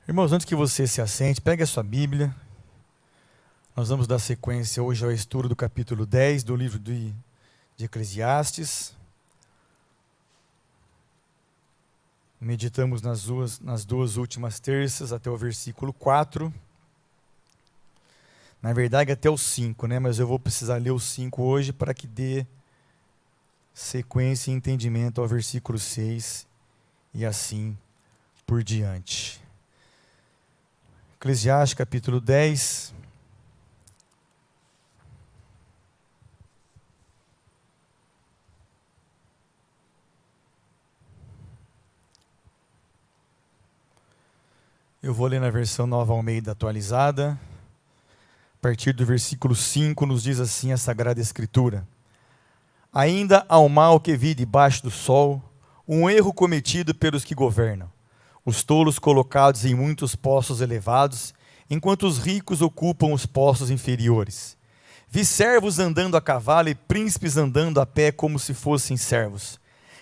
Irmãos, antes que você se assente, pegue a sua Bíblia. Nós vamos dar sequência hoje ao estudo do capítulo 10 do livro de Eclesiastes. Meditamos nas duas últimas terças até o versículo 4. Na verdade até o 5, mas eu vou precisar ler o 5 hoje para que dê sequência e entendimento ao versículo 6 e assim por diante. Eclesiastes capítulo 10. Eu vou ler na versão Nova Almeida atualizada. A partir do versículo 5 nos diz assim a Sagrada Escritura: Ainda há um mal que vi debaixo do sol, um erro cometido pelos que governam, os tolos colocados em muitos postos elevados, enquanto os ricos ocupam os postos inferiores. Vi servos andando a cavalo e príncipes andando a pé como se fossem servos.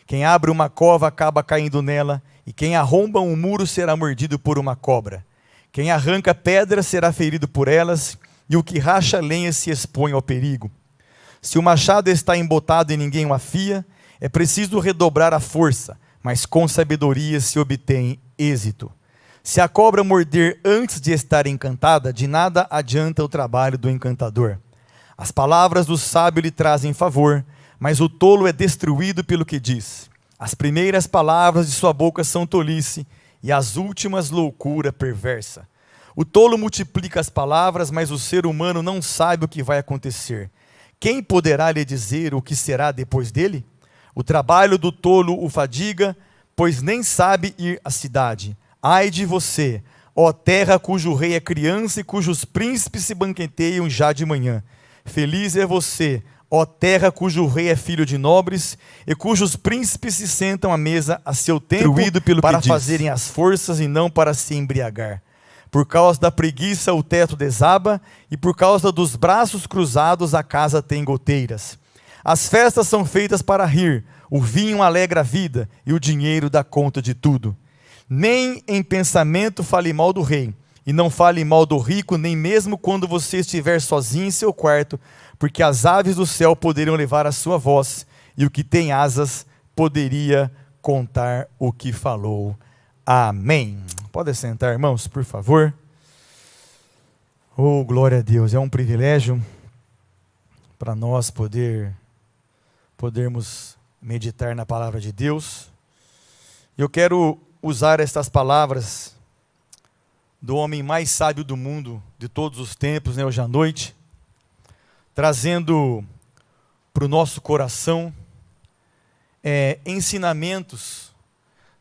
Quem abre uma cova acaba caindo nela, e quem arromba um muro será mordido por uma cobra. Quem arranca pedras será ferido por elas, e o que racha lenha se expõe ao perigo. Se o machado está embotado e ninguém o afia, é preciso redobrar a força, mas com sabedoria se obtém êxito. Se a cobra morder antes de estar encantada, de nada adianta o trabalho do encantador. As palavras do sábio lhe trazem favor, mas o tolo é destruído pelo que diz. As primeiras palavras de sua boca são tolice, e as últimas loucura perversa. O tolo multiplica as palavras, mas o ser humano não sabe o que vai acontecer. Quem poderá lhe dizer o que será depois dele? O trabalho do tolo o fadiga, pois nem sabe ir à cidade. Ai de você, ó terra cujo rei é criança e cujos príncipes se banqueteiam já de manhã. Feliz é você, ó terra cujo rei é filho de nobres e cujos príncipes se sentam à mesa a seu tempo para fazerem as forças e não para se embriagar. Por causa da preguiça o teto desaba, e por causa dos braços cruzados a casa tem goteiras. As festas são feitas para rir, o vinho alegra a vida, e o dinheiro dá conta de tudo. Nem em pensamento fale mal do rei, e não fale mal do rico, nem mesmo quando você estiver sozinho em seu quarto, porque as aves do céu poderiam levar a sua voz, e o que tem asas poderia contar o que falou. Amém. Pode sentar, irmãos, por favor. Oh, glória a Deus, é um privilégio para nós podermos meditar na palavra de Deus. Eu quero usar estas palavras do homem mais sábio do mundo, de todos os tempos, hoje à noite, trazendo para o nosso coração ensinamentos,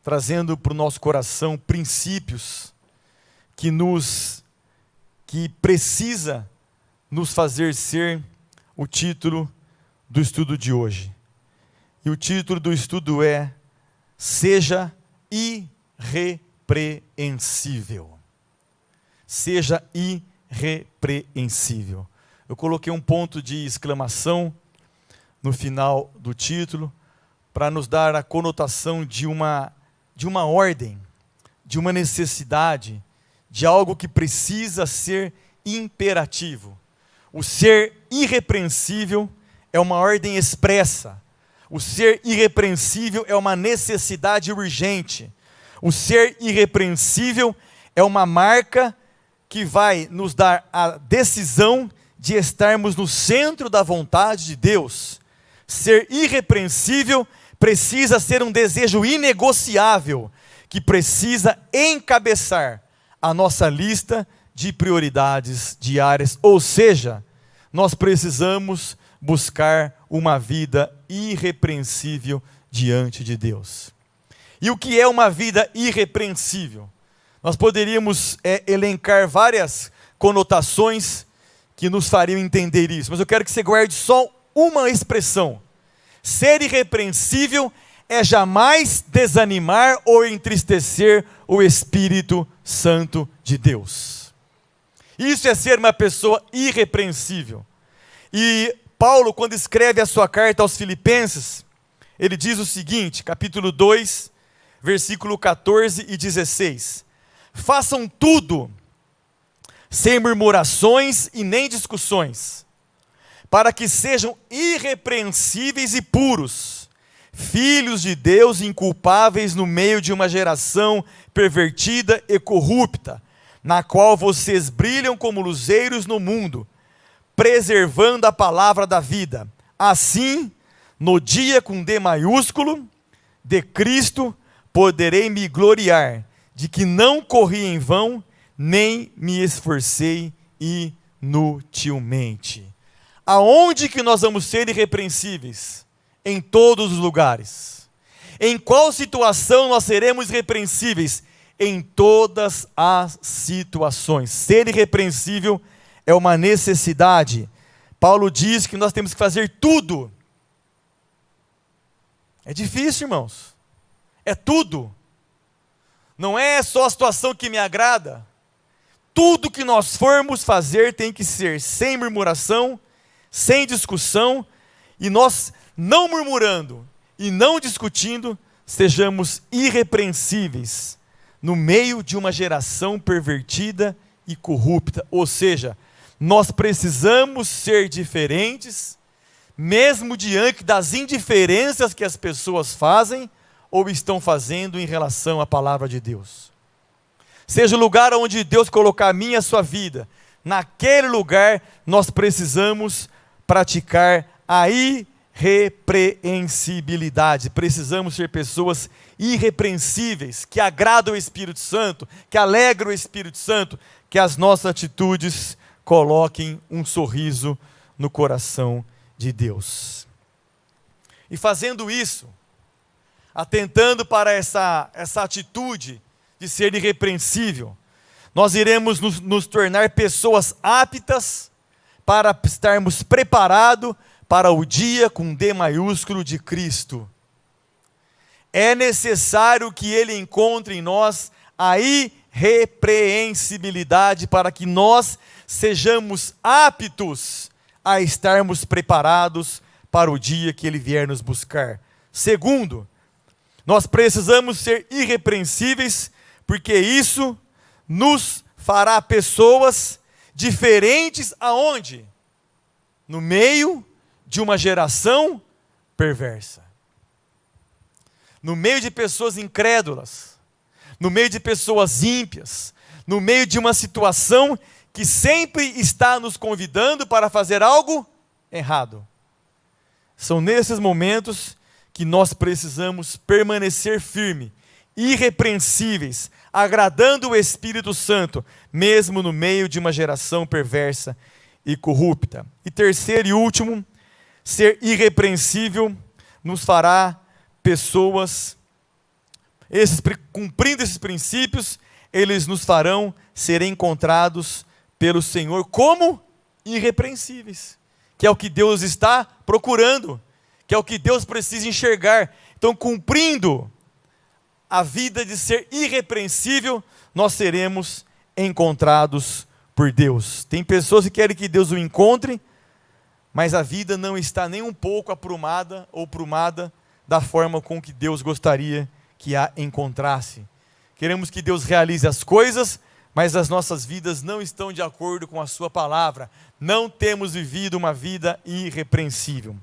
trazendo para o nosso coração princípios que precisa nos fazer ser o título do estudo de hoje. E o título do estudo é: Seja irrepreensível. Seja irrepreensível. Eu coloquei um ponto de exclamação no final do título para nos dar a conotação de uma ordem, de uma necessidade, de algo que precisa ser imperativo. O ser irrepreensível é uma ordem expressa. O ser irrepreensível é uma necessidade urgente. O ser irrepreensível é uma marca que vai nos dar a decisão de estarmos no centro da vontade de Deus. Ser irrepreensível precisa ser um desejo inegociável, que precisa encabeçar a nossa lista de prioridades diárias. Ou seja, nós precisamos buscar uma vida irrepreensível diante de Deus. E o que é uma vida irrepreensível? Nós poderíamos elencar várias conotações que nos fariam entender isso, mas eu quero que você guarde só uma expressão. Ser irrepreensível é jamais desanimar ou entristecer o Espírito Santo de Deus. Isso é ser uma pessoa irrepreensível. E Paulo, quando escreve a sua carta aos Filipenses, ele diz o seguinte, capítulo 2, versículo 14 e 16: façam tudo sem murmurações e nem discussões, para que sejam irrepreensíveis e puros, filhos de Deus inculpáveis no meio de uma geração pervertida e corrupta, na qual vocês brilham como luzeiros no mundo, preservando a palavra da vida. Assim, no dia com D maiúsculo, de Cristo, poderei me gloriar de que não corri em vão, nem me esforcei inutilmente. Aonde que nós vamos ser irrepreensíveis? Em todos os lugares. Em qual situação nós seremos irrepreensíveis? Em todas as situações. Ser irrepreensível é uma necessidade. Paulo diz que nós temos que fazer tudo. É difícil, irmãos. É tudo. Não é só a situação que me agrada. Tudo que nós formos fazer tem que ser sem murmuração, sem discussão, e nós não murmurando e não discutindo, sejamos irrepreensíveis no meio de uma geração pervertida e corrupta. Ou seja, nós precisamos ser diferentes, mesmo diante das indiferenças que as pessoas fazem ou estão fazendo em relação à palavra de Deus. Seja o lugar onde Deus colocar a minha e a sua vida, naquele lugar nós precisamos praticar a irrepreensibilidade. Precisamos ser pessoas irrepreensíveis, que agradam o Espírito Santo, que alegram o Espírito Santo, que as nossas atitudes coloquem um sorriso no coração de Deus. E fazendo isso, atentando para essa atitude de ser irrepreensível, nós iremos nos tornar pessoas aptas para estarmos preparados para o dia com D maiúsculo de Cristo. É necessário que Ele encontre em nós a irrepreensibilidade para que nós sejamos aptos a estarmos preparados para o dia que Ele vier nos buscar. Segundo, nós precisamos ser irrepreensíveis, porque isso nos fará pessoas diferentes aonde? No meio de uma geração perversa. No meio de pessoas incrédulas, no meio de pessoas ímpias, no meio de uma situação que sempre está nos convidando para fazer algo errado. São nesses momentos que nós precisamos permanecer firme, irrepreensíveis, agradando o Espírito Santo, mesmo no meio de uma geração perversa e corrupta. E terceiro e último, ser irrepreensível nos fará pessoas, cumprindo esses princípios, eles nos farão ser encontrados pelo Senhor como irrepreensíveis, que é o que Deus está procurando, que é o que Deus precisa enxergar. Então, cumprindo a vida de ser irrepreensível, nós seremos encontrados por Deus. Tem pessoas que querem que Deus o encontre, mas a vida não está nem um pouco aprumada ou prumada da forma com que Deus gostaria que a encontrasse. Queremos que Deus realize as coisas, mas as nossas vidas não estão de acordo com a sua palavra. Não temos vivido uma vida irrepreensível.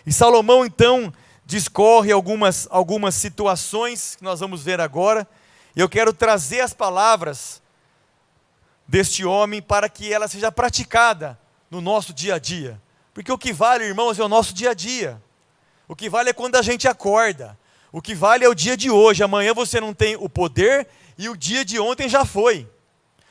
E Salomão então discorre algumas situações que nós vamos ver agora. E eu quero trazer as palavras deste homem para que ela seja praticada no nosso dia a dia. Porque o que vale, irmãos, é o nosso dia a dia. O que vale é quando a gente acorda. O que vale é o dia de hoje. Amanhã você não tem o poder e o dia de ontem já foi.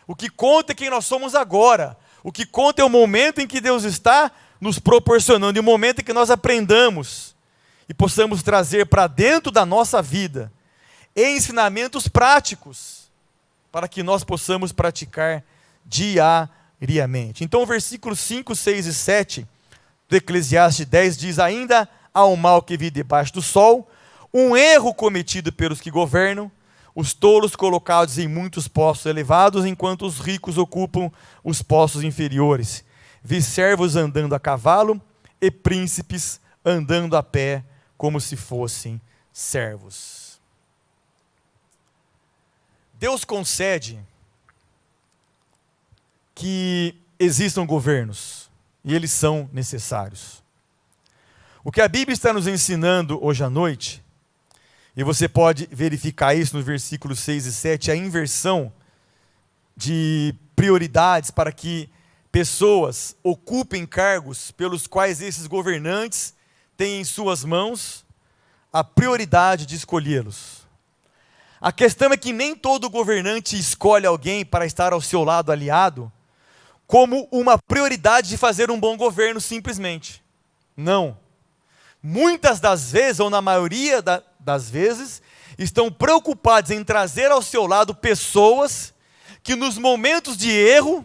O que conta é quem nós somos agora. O que conta é o momento em que Deus está nos proporcionando e o momento em que nós aprendamos e possamos trazer para dentro da nossa vida ensinamentos práticos para que nós possamos praticar diariamente. Então, o versículo 5, 6 e 7 do Eclesiastes 10 diz: ainda há um mal que vive debaixo do sol, um erro cometido pelos que governam, os tolos colocados em muitos postos elevados, enquanto os ricos ocupam os postos inferiores. Vi servos andando a cavalo e príncipes andando a pé, como se fossem servos. Deus concede que existam governos, e eles são necessários. O que a Bíblia está nos ensinando hoje à noite, e você pode verificar isso no versículos 6 e 7, a inversão de prioridades para que pessoas ocupem cargos pelos quais esses governantes têm em suas mãos a prioridade de escolhê-los. A questão é que nem todo governante escolhe alguém para estar ao seu lado aliado como uma prioridade de fazer um bom governo simplesmente. Não. Muitas das vezes, ou na maioria das vezes, estão preocupados em trazer ao seu lado pessoas que nos momentos de erro,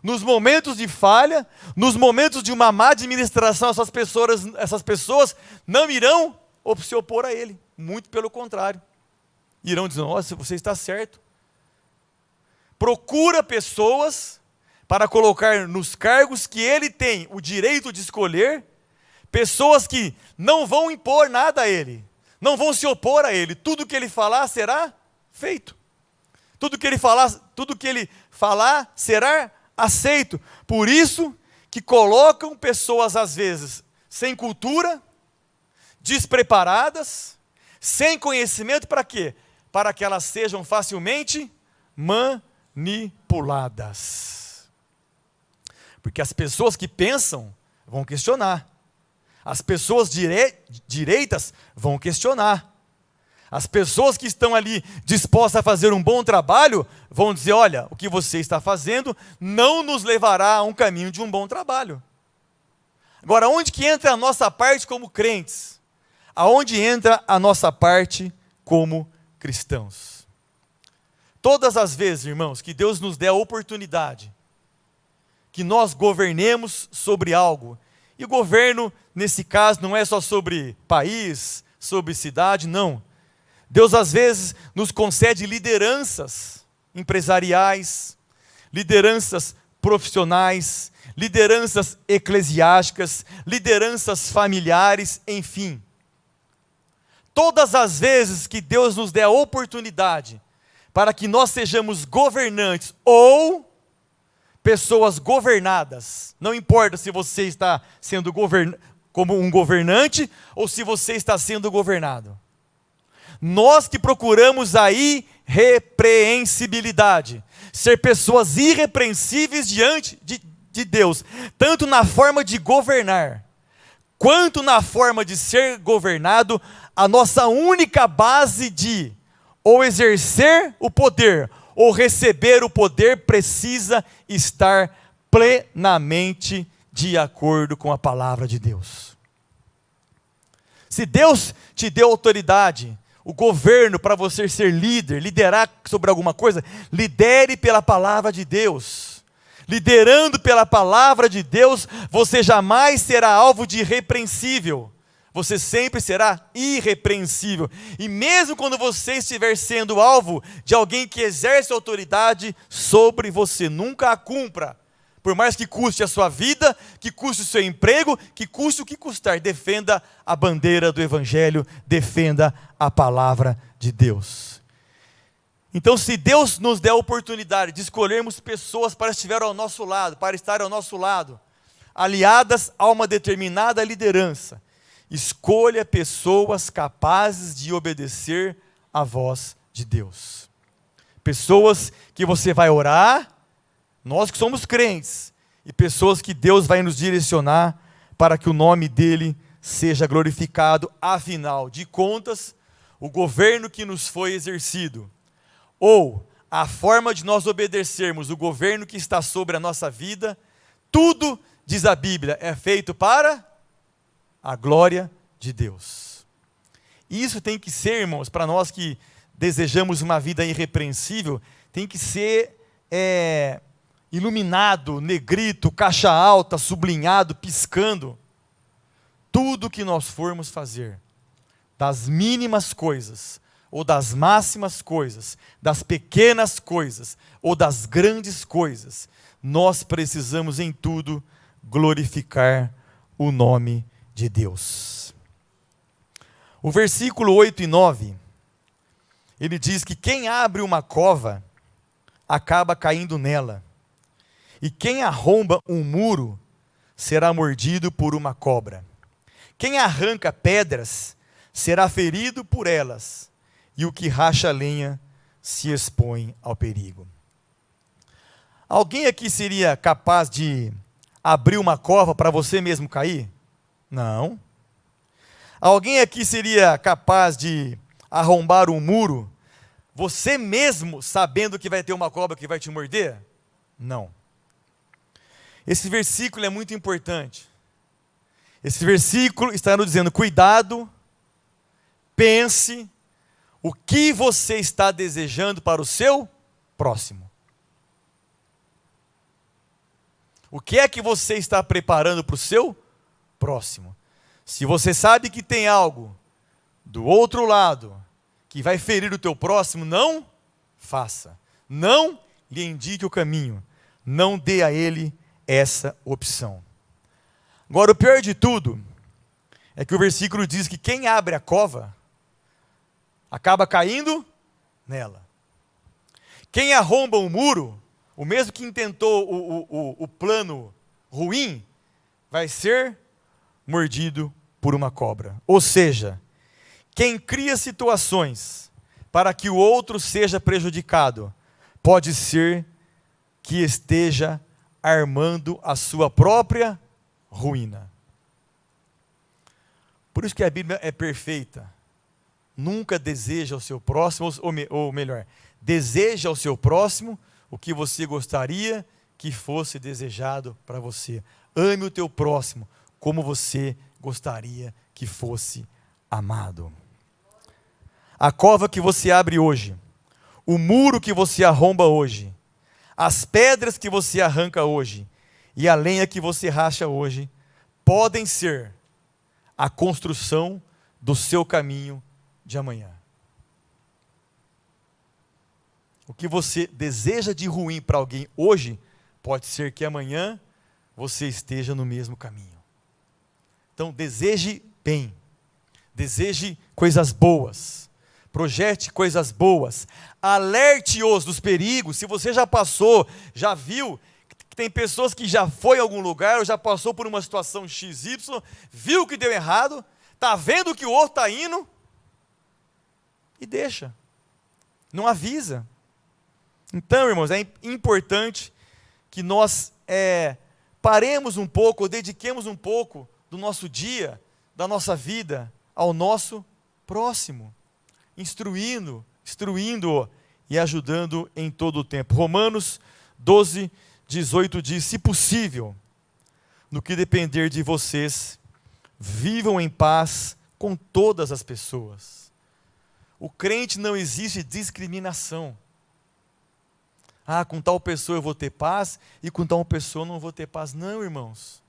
nos momentos de falha, nos momentos de uma má administração, essas pessoas não irão se opor a ele. Muito pelo contrário. Irão dizer, nossa, você está certo. Procura pessoas para colocar nos cargos que ele tem o direito de escolher, pessoas que não vão impor nada a ele, não vão se opor a ele. Tudo que ele falar será feito. Tudo que ele falar será aceito. Por isso que colocam pessoas às vezes sem cultura, despreparadas, sem conhecimento, para quê? Para que elas sejam facilmente manipuladas. Porque as pessoas que pensam vão questionar. As pessoas direitas vão questionar. As pessoas que estão ali dispostas a fazer um bom trabalho vão dizer, olha, o que você está fazendo não nos levará a um caminho de um bom trabalho. Agora, onde que entra a nossa parte como crentes? Aonde entra a nossa parte como cristãos? Todas as vezes, irmãos, que Deus nos der a oportunidade, que nós governemos sobre algo, e o governo, nesse caso, não é só sobre país, sobre cidade, não. Deus, às vezes, nos concede lideranças empresariais, lideranças profissionais, lideranças eclesiásticas, lideranças familiares, enfim. Todas as vezes que Deus nos der a oportunidade para que nós sejamos governantes ou pessoas governadas, não importa se você está sendo como um governante ou se você está sendo governado. Nós que procuramos a irrepreensibilidade, ser pessoas irrepreensíveis diante de Deus, tanto na forma de governar, quanto na forma de ser governado, a nossa única base de ou exercer o poder ou receber o poder precisa estar plenamente de acordo com a palavra de Deus. Se Deus te deu autoridade, o governo para você ser líder, liderar sobre alguma coisa, lidere pela palavra de Deus. Liderando pela palavra de Deus, você jamais será alvo de irrepreensível. Você sempre será irrepreensível. E mesmo quando você estiver sendo alvo de alguém que exerce autoridade sobre você, nunca a cumpra. Por mais que custe a sua vida, que custe o seu emprego, que custe o que custar, defenda a bandeira do Evangelho, defenda a palavra de Deus. Então, se Deus nos der a oportunidade de escolhermos pessoas para estar ao nosso lado, aliadas a uma determinada liderança, escolha pessoas capazes de obedecer à voz de Deus. Pessoas que você vai orar, nós que somos crentes, e pessoas que Deus vai nos direcionar para que o nome dele seja glorificado. Afinal de contas, o governo que nos foi exercido, ou a forma de nós obedecermos o governo que está sobre a nossa vida, tudo, diz a Bíblia, é feito para a glória de Deus. E isso tem que ser, irmãos, para nós que desejamos uma vida irrepreensível, tem que ser iluminado, negrito, caixa alta, sublinhado, piscando. Tudo que nós formos fazer, das mínimas coisas, ou das máximas coisas, das pequenas coisas, ou das grandes coisas, nós precisamos em tudo glorificar o nome de Deus. O versículo 8 e 9, Ele diz que quem abre uma cova acaba caindo nela, e quem arromba um muro será mordido por uma cobra. Quem arranca pedras será ferido por elas, e o que racha lenha se expõe ao perigo. Alguém aqui seria capaz de abrir uma cova para você mesmo cair? Não. Alguém aqui seria capaz de arrombar um muro, você mesmo sabendo que vai ter uma cobra que vai te morder? Não. Esse versículo é muito importante. Esse versículo está nos dizendo: cuidado, pense o que você está desejando para o seu próximo. O que é que você está preparando para o seu próximo? Se você sabe que tem algo do outro lado que vai ferir o teu próximo, não faça. Não lhe indique o caminho. Não dê a ele essa opção. Agora, o pior de tudo é que o versículo diz que quem abre a cova acaba caindo nela. Quem arromba o muro, o mesmo que intentou o plano ruim, vai ser mordido por uma cobra. Ou seja, quem cria situações para que o outro seja prejudicado, pode ser que esteja armando a sua própria ruína. Por isso que a Bíblia é perfeita. Nunca deseja ao seu próximo, ou melhor, deseja ao seu próximo o que você gostaria que fosse desejado para você. Ame o teu próximo como você gostaria que fosse amado. A cova que você abre hoje, o muro que você arromba hoje, as pedras que você arranca hoje e a lenha que você racha hoje, podem ser a construção do seu caminho de amanhã. O que você deseja de ruim para alguém hoje, pode ser que amanhã você esteja no mesmo caminho. Então, deseje bem, deseje coisas boas, projete coisas boas, alerte-os dos perigos. Se você já passou, já viu, que tem pessoas que já foi a algum lugar, ou já passou por uma situação XY, viu que deu errado, está vendo que o outro está indo, e deixa, não avisa. Então, irmãos, é importante que nós paremos um pouco, ou dediquemos um pouco do nosso dia, da nossa vida, ao nosso próximo, instruindo e ajudando em todo o tempo. Romanos 12, 18 diz: se possível, no que depender de vocês, vivam em paz com todas as pessoas. O crente não existe discriminação. Ah, com tal pessoa eu vou ter paz e com tal pessoa eu não vou ter paz. Não, irmãos.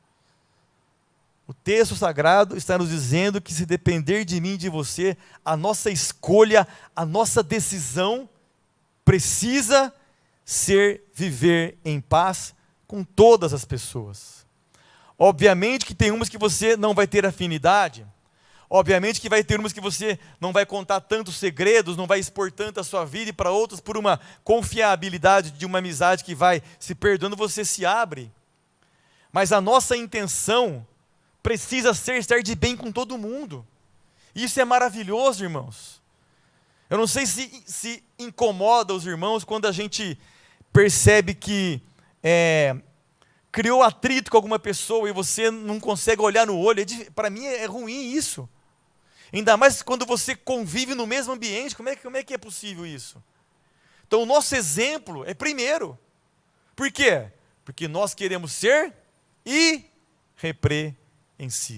O texto sagrado está nos dizendo que se depender de mim e de você, a nossa escolha, a nossa decisão precisa ser viver em paz com todas as pessoas. Obviamente que tem umas que você não vai ter afinidade, obviamente que vai ter umas que você não vai contar tantos segredos, não vai expor tanto a sua vida, e para outras, por uma confiabilidade de uma amizade que vai se perdoando, você se abre. Mas a nossa intenção precisa ser estar de bem com todo mundo. Isso é maravilhoso, irmãos. Eu não sei se incomoda os irmãos quando a gente percebe que criou atrito com alguma pessoa e você não consegue olhar no olho. Para mim é ruim isso. Ainda mais quando você convive no mesmo ambiente. Como é que é possível isso? Então o nosso exemplo é primeiro. Por quê? Porque nós queremos ser irrepreensíveis.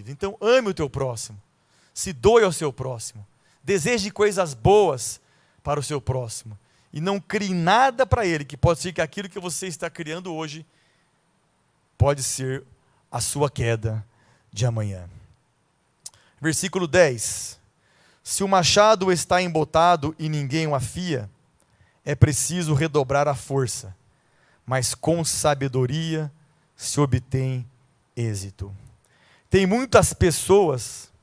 Então ame o teu próximo, se doe ao seu próximo, deseje coisas boas para o seu próximo, e não crie nada para ele, que pode ser que aquilo que você está criando hoje, pode ser a sua queda de amanhã. Versículo 10, se o machado está embotado e ninguém o afia, é preciso redobrar a força, mas com sabedoria se obtém êxito. Tem muitas pessoas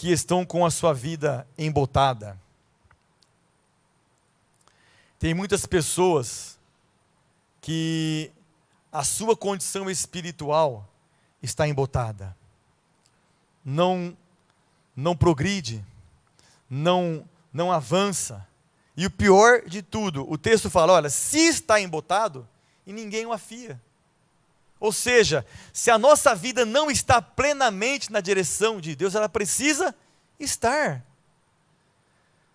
que estão com a sua vida embotada. Tem muitas pessoas que a sua condição espiritual está embotada. Não progride, não avança. E o pior de tudo, o texto fala, olha, se está embotado, e ninguém o afia. Ou seja, se a nossa vida não está plenamente na direção de Deus, ela precisa estar.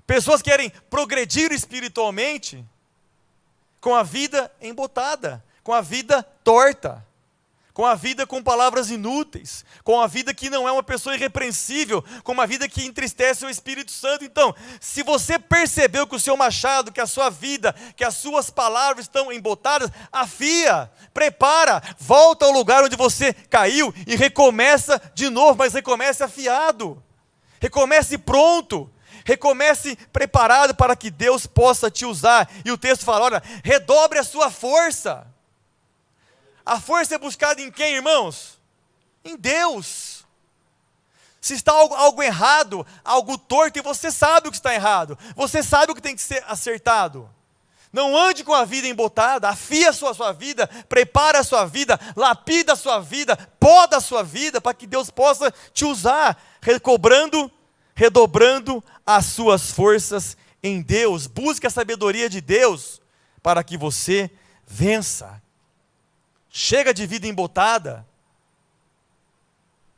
Pessoas querem progredir espiritualmente com a vida embotada, com a vida torta, com a vida com palavras inúteis, com a vida que não é uma pessoa irrepreensível, com uma vida que entristece o Espírito Santo. Então, se você percebeu que o seu machado, que a sua vida, que as suas palavras estão embotadas, afia, prepara, volta ao lugar onde você caiu e recomeça de novo, mas recomece afiado, recomece pronto, recomece preparado para que Deus possa te usar. E o texto fala, olha, redobre a sua força. A força é buscada em quem, irmãos? Em Deus. Se está algo errado, algo torto, e você sabe o que está errado, você sabe o que tem que ser acertado. Não ande com a vida embotada, afia a sua vida, prepara a sua vida, lapida a sua vida, poda a sua vida, para que Deus possa te usar, redobrando as suas forças em Deus. Busque a sabedoria de Deus, para que você vença. Chega de vida embotada.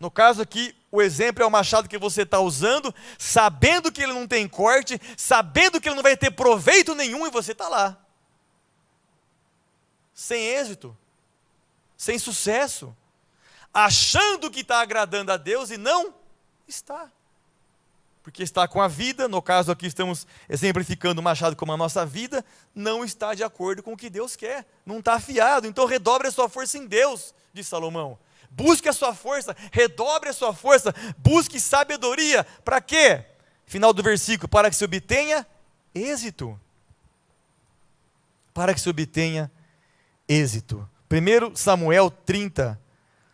No caso aqui, o exemplo é o machado que você está usando, sabendo que ele não tem corte, sabendo que ele não vai ter proveito nenhum, e você está lá. Sem êxito, sem sucesso, achando que está agradando a Deus e não está. Porque está com a vida, no caso aqui estamos exemplificando o machado como a nossa vida, não está de acordo com o que Deus quer, não está afiado. Então redobre a sua força em Deus, diz Salomão. Busque a sua força, redobre a sua força, busque sabedoria. Para quê? Final do versículo, para que se obtenha êxito. Para que se obtenha êxito. 1 Samuel 30,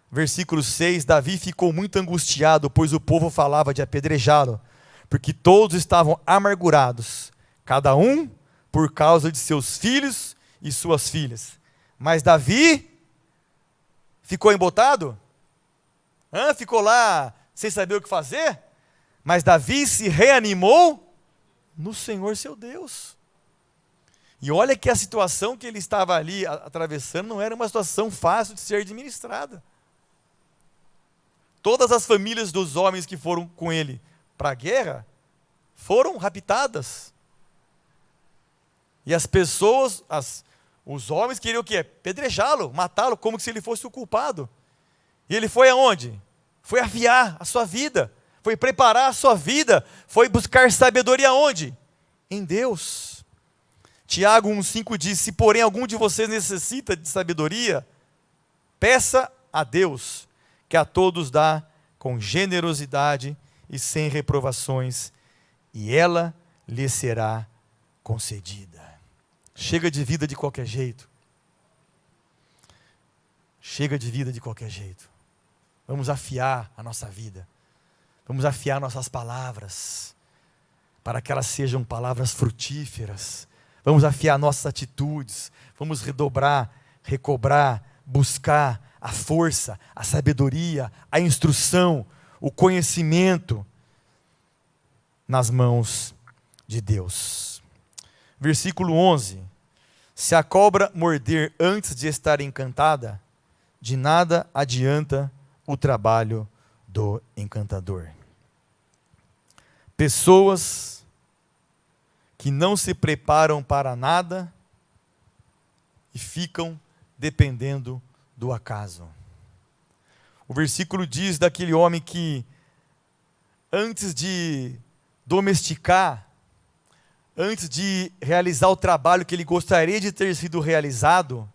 versículo 6, Davi ficou muito angustiado, pois o povo falava de apedrejá-lo, porque todos estavam amargurados, cada um por causa de seus filhos e suas filhas. Mas Davi ficou embotado? Ficou lá sem saber o que fazer? Mas Davi se reanimou no Senhor seu Deus. E olha que a situação que ele estava ali atravessando não era uma situação fácil de ser administrada. Todas as famílias dos homens que foram com ele para a guerra foram raptadas. E as pessoas, os homens queriam o quê? Apedrejá-lo, matá-lo, como se ele fosse o culpado. E ele foi aonde? Foi afiar a sua vida, foi preparar a sua vida, foi buscar sabedoria aonde? Em Deus. Tiago 1,5 diz, se porém algum de vocês necessita de sabedoria, peça a Deus, que a todos dá com generosidade e sem reprovações, e ela lhe será concedida. Chega de vida de qualquer jeito. Chega de vida de qualquer jeito. Vamos afiar a nossa vida. Vamos afiar nossas palavras, para que elas sejam palavras frutíferas. Vamos afiar nossas atitudes. Vamos redobrar, recobrar, buscar a força, a sabedoria, a instrução, o conhecimento nas mãos de Deus. Versículo 11. Se a cobra morder antes de estar encantada, de nada adianta o trabalho do encantador. Pessoas que não se preparam para nada e ficam dependendo do acaso. O versículo diz daquele homem que, antes de domesticar, antes de realizar o trabalho que ele gostaria de ter sido realizado,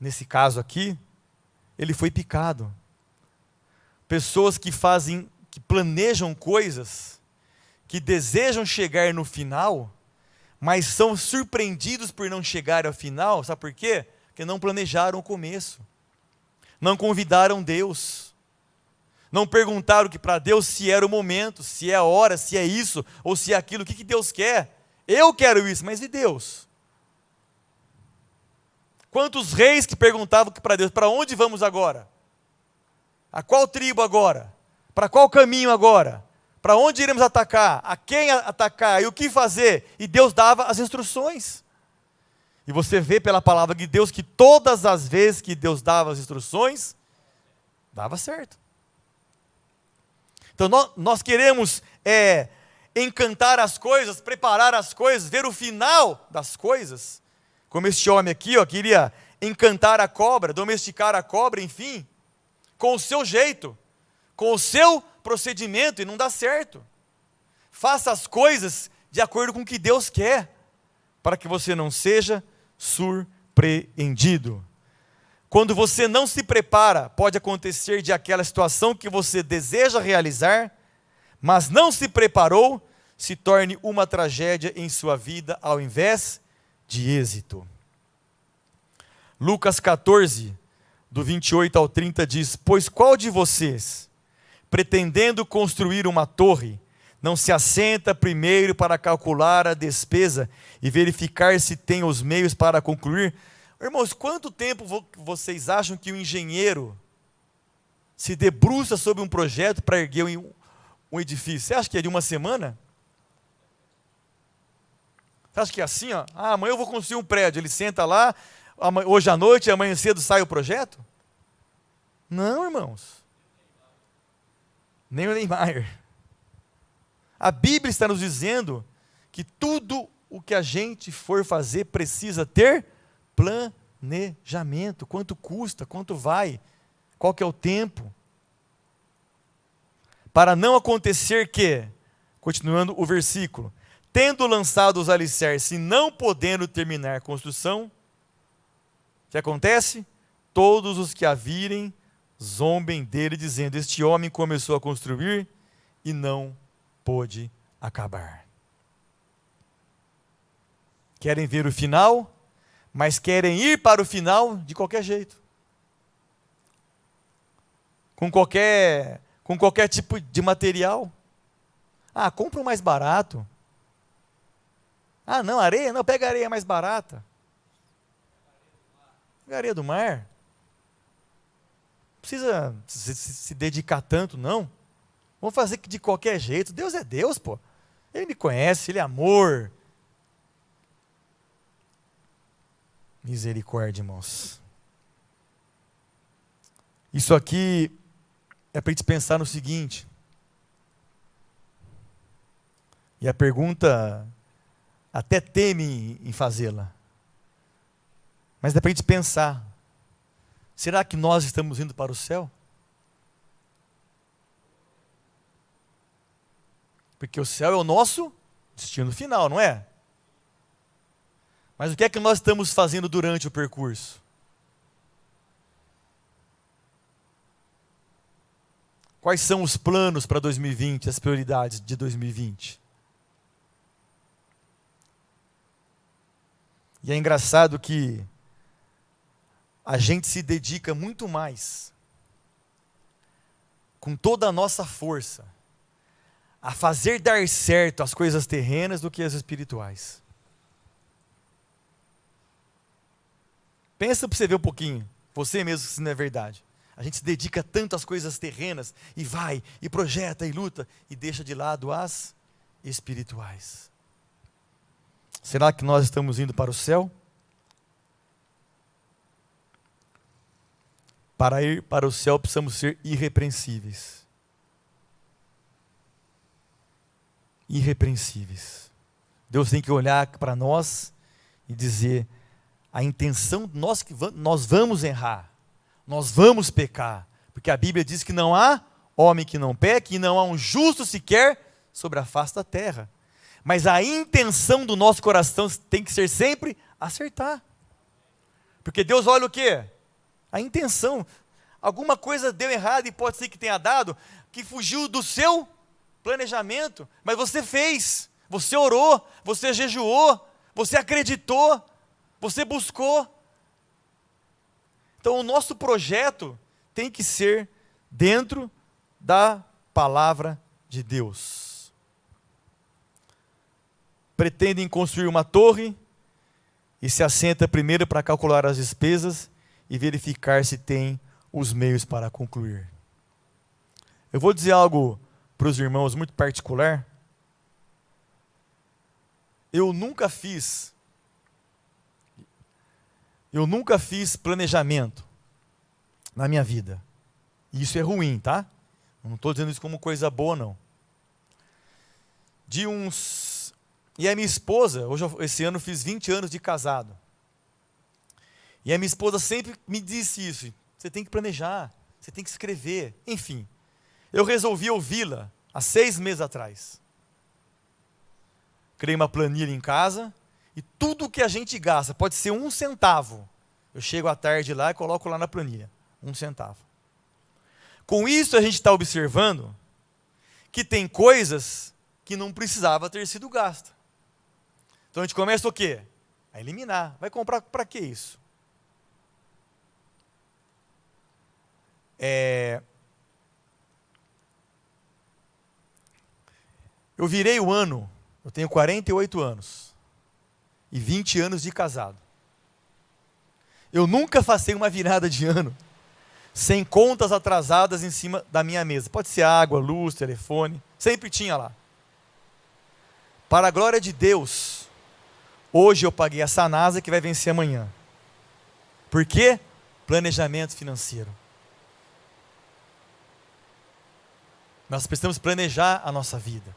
nesse caso aqui, ele foi picado. Pessoas que planejam coisas, que desejam chegar no final, mas são surpreendidos por não chegar ao final, sabe por quê? Porque não planejaram o começo, não convidaram Deus, Não perguntaram que para Deus se era o momento, se é a hora, se é isso ou se é aquilo. O que Deus quer? Eu quero isso, mas e Deus? Quantos reis que perguntavam para Deus, para onde vamos agora? A qual tribo agora? Para qual caminho agora? Para onde iremos atacar? A quem atacar? E o que fazer? E Deus dava as instruções. E você vê pela palavra de Deus que todas as vezes que Deus dava as instruções, dava certo. Então nós queremos encantar as coisas, preparar as coisas, ver o final das coisas. Como este homem aqui, queria encantar a cobra, domesticar a cobra, enfim, com o seu jeito, com o seu procedimento, e não dá certo. Faça as coisas de acordo com o que Deus quer, para que você não seja surpreendido. Quando você não se prepara, pode acontecer de aquela situação que você deseja realizar, mas não se preparou, se torne uma tragédia em sua vida, ao invés de êxito. Lucas 14, do 28 ao 30 diz: pois qual de vocês, pretendendo construir uma torre, não se assenta primeiro para calcular a despesa e verificar se tem os meios para concluir? Irmãos, quanto tempo vocês acham que o engenheiro se debruça sobre um projeto para erguer um edifício? Você acha que é de uma semana? Você acha que é assim, amanhã eu vou construir um prédio, ele senta lá, hoje à noite, amanhã cedo sai o projeto? Não, irmãos. Nem o Neymar. A Bíblia está nos dizendo que tudo o que a gente for fazer precisa ter planejamento. Quanto custa, quanto vai, qual que é o tempo. Para não acontecer que, continuando o versículo, tendo lançado os alicerces e não podendo terminar a construção, o que acontece? Todos os que a virem zombem dele, dizendo: este homem começou a construir e não pôde acabar. Querem ver o final, mas querem ir para o final de qualquer jeito. Com qualquer tipo de material. Compra o mais barato. Não, areia? Não, pega areia mais barata. Pega areia do mar. Não precisa se dedicar tanto, não. Vamos fazer de qualquer jeito. Deus é Deus, pô. Ele me conhece, Ele é amor. Misericórdia, irmãos. Isso aqui é para a gente pensar no seguinte. E a pergunta até teme em fazê-la. Mas é para a gente pensar. Será que nós estamos indo para o céu? Porque o céu é o nosso destino final, não é? Mas o que é que nós estamos fazendo durante o percurso? Quais são os planos para 2020, as prioridades de 2020? E é engraçado que a gente se dedica muito mais, com toda a nossa força, a fazer dar certo as coisas terrenas do que as espirituais. Pensa para você ver um pouquinho, você mesmo, se não é verdade. A gente se dedica tanto às coisas terrenas, e vai, e projeta, e luta, e deixa de lado as espirituais. Será que nós estamos indo para o céu? Para ir para o céu precisamos ser irrepreensíveis. Irrepreensíveis. Deus tem que olhar para nós e dizer: a intenção, nós vamos errar, nós vamos pecar, porque a Bíblia diz que não há homem que não peque, e não há um justo sequer sobre a face da terra. Mas a intenção do nosso coração tem que ser sempre acertar. Porque Deus olha o quê? A intenção. Alguma coisa deu errado, e pode ser que tenha dado, que fugiu do seu planejamento, mas você fez, você orou, você jejuou, você acreditou, você buscou. Então o nosso projeto tem que ser dentro da palavra de Deus. Pretendem construir uma torre e se assenta primeiro para calcular as despesas e verificar se tem os meios para concluir. Eu vou dizer algo para os irmãos muito particular. Eu nunca fiz planejamento na minha vida. E isso é ruim, tá? Eu não estou dizendo isso como coisa boa, não. E a minha esposa, esse ano eu fiz 20 anos de casado. E a minha esposa sempre me disse isso. Você tem que planejar, você tem que escrever. Enfim, eu resolvi ouvi-la há 6 meses atrás. Criei uma planilha em casa e tudo que a gente gasta, pode ser 1 centavo. Eu chego à tarde lá e coloco lá na planilha, 1 centavo. Com isso a gente está observando que tem coisas que não precisava ter sido gasta. Então a gente começa o quê? A eliminar. Vai comprar para que isso? Eu virei o ano, eu tenho 48 anos e 20 anos de casado. Eu nunca passei uma virada de ano sem contas atrasadas em cima da minha mesa. Pode ser água, luz, telefone, sempre tinha lá. Para a glória de Deus, hoje eu paguei a Sanasa que vai vencer amanhã. Por quê? Planejamento financeiro. Nós precisamos planejar a nossa vida.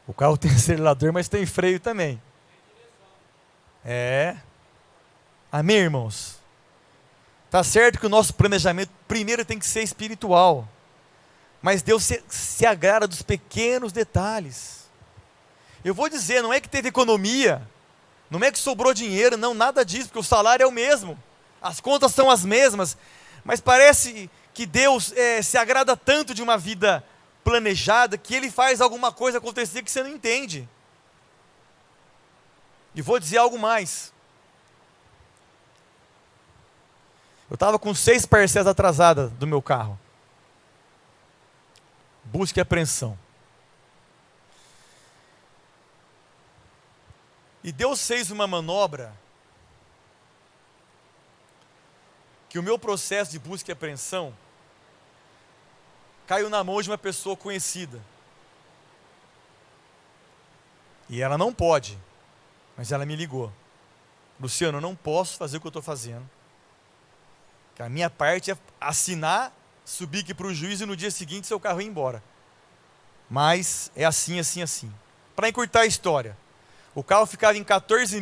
O carro tem acelerador, mas tem freio também. Amém, irmãos? Tá certo que o nosso planejamento primeiro tem que ser espiritual. Mas Deus se agrada dos pequenos detalhes. Eu vou dizer, não é que teve economia, não é que sobrou dinheiro, não, nada disso, porque o salário é o mesmo. As contas são as mesmas. Mas parece que Deus se agrada tanto de uma vida planejada que Ele faz alguma coisa acontecer que você não entende. E vou dizer algo mais. Eu estava com 6 parcelas atrasadas do meu carro. Busca e apreensão. E Deus fez uma manobra que o meu processo de busca e apreensão caiu na mão de uma pessoa conhecida. E ela não pode, mas ela me ligou. Luciano, eu não posso fazer o que eu estou fazendo. Que a minha parte é assinar, subir aqui para o juiz e no dia seguinte seu carro ir embora. Mas é assim, assim, assim. Para encurtar a história, o carro ficava em 14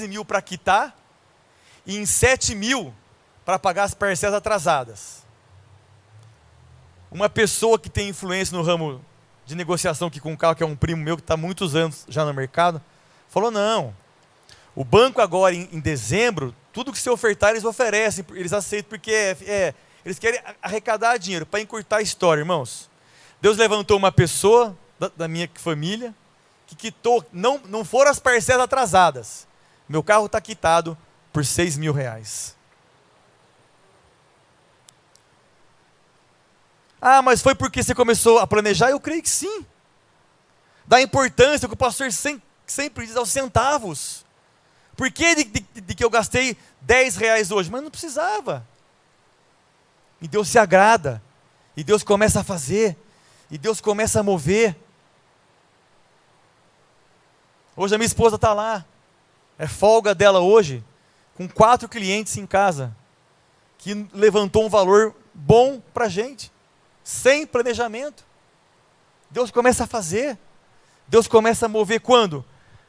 mil para quitar e em 7 mil para pagar as parcelas atrasadas. Uma pessoa que tem influência no ramo de negociação aqui com o carro, que é um primo meu que está há muitos anos já no mercado, falou, não, o banco agora em dezembro, tudo que você ofertar eles oferecem, eles aceitam, porque eles querem arrecadar dinheiro. Para encurtar a história, irmãos, Deus levantou uma pessoa da minha família, que quitou, não foram as parcelas atrasadas, meu carro está quitado por R$6.000. Ah, mas foi porque você começou a planejar? Eu creio que sim. Dá importância, que o pastor sempre diz, aos centavos. Por que de que eu gastei R$10 hoje? Mas não precisava. E Deus se agrada. E Deus começa a fazer. E Deus começa a mover. Hoje a minha esposa está lá. É folga dela hoje. Com 4 clientes em casa. Que levantou um valor bom para a gente. Sem planejamento. Deus começa a fazer. Deus começa a mover quando?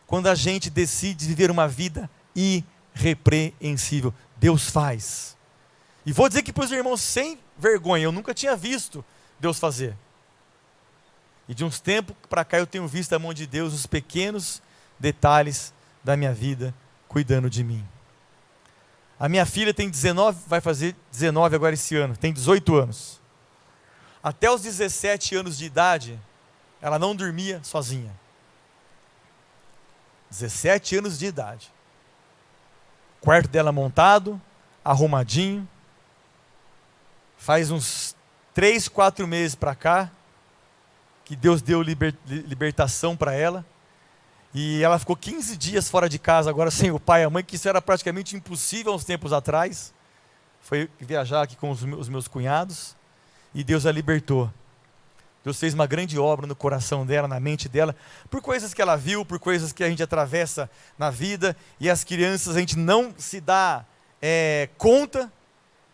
Quando a gente decide viver uma vida irrepreensível. Deus faz. E vou dizer que para os irmãos sem vergonha, eu nunca tinha visto Deus fazer. E de uns tempos para cá eu tenho visto a mão de Deus nos pequenos detalhes da minha vida, cuidando de mim. A minha filha tem 19, vai fazer 19 agora esse ano, tem 18 anos. Até os 17 anos de idade, ela não dormia sozinha. 17 anos de idade. O quarto dela montado, arrumadinho. Faz uns 3, 4 meses para cá, que Deus deu libertação para ela. E ela ficou 15 dias fora de casa, agora sem o pai e a mãe, que isso era praticamente impossível há uns tempos atrás. Foi viajar aqui com os meus cunhados, e Deus a libertou. Deus fez uma grande obra no coração dela, na mente dela, por coisas que ela viu, por coisas que a gente atravessa na vida, e as crianças, a gente não se dá conta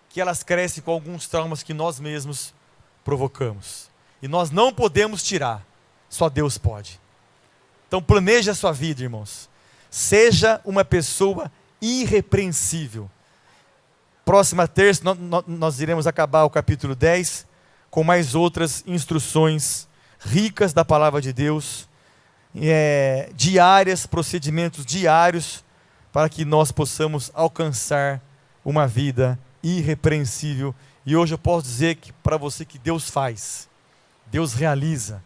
que elas crescem com alguns traumas que nós mesmos provocamos. E nós não podemos tirar, só Deus pode. Então planeje a sua vida, irmãos. Seja uma pessoa irrepreensível. Próxima terça nós iremos acabar o capítulo 10 com mais outras instruções ricas da palavra de Deus, diárias, procedimentos diários, para que nós possamos alcançar uma vida irrepreensível. E hoje eu posso dizer para você que Deus faz, Deus realiza,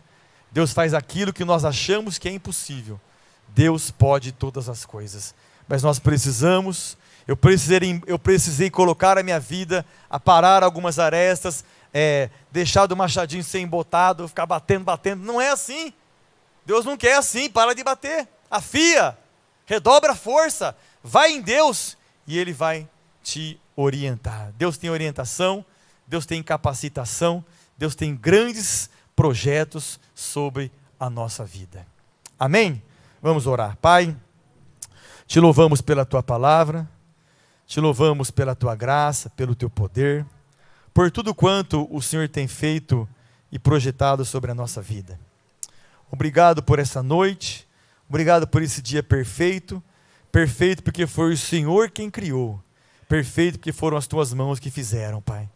Deus faz aquilo que nós achamos que é impossível. Deus pode todas as coisas, mas nós precisamos, eu precisei colocar a minha vida, a parar algumas arestas, deixar do machadinho ser embotado, ficar batendo, não é assim. Deus não quer assim, para de bater, afia, redobra a força, vai em Deus e Ele vai te orientar. Deus tem orientação, Deus tem capacitação, Deus tem grandes projetos sobre a nossa vida. Amém? Vamos orar. Pai, te louvamos pela Tua palavra, te louvamos pela Tua graça, pelo Teu poder, por tudo quanto o Senhor tem feito e projetado sobre a nossa vida. Obrigado por essa noite, obrigado por esse dia perfeito, perfeito porque foi o Senhor quem criou, perfeito porque foram as Tuas mãos que fizeram, Pai.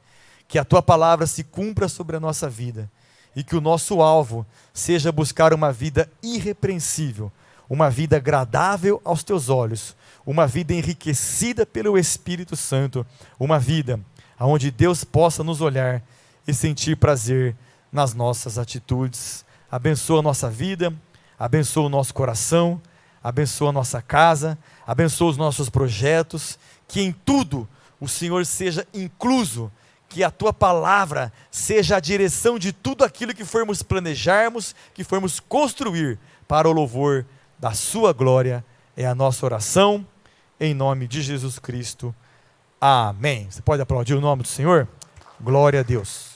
Que a Tua palavra se cumpra sobre a nossa vida e que o nosso alvo seja buscar uma vida irrepreensível, uma vida agradável aos Teus olhos, uma vida enriquecida pelo Espírito Santo, uma vida onde Deus possa nos olhar e sentir prazer nas nossas atitudes. Abençoa a nossa vida, abençoa o nosso coração, abençoa a nossa casa, abençoa os nossos projetos, que em tudo o Senhor seja incluso, que a Tua palavra seja a direção de tudo aquilo que formos planejarmos, que formos construir para o louvor da Sua glória. É a nossa oração, em nome de Jesus Cristo. Amém. Você pode aplaudir o nome do Senhor? Glória a Deus.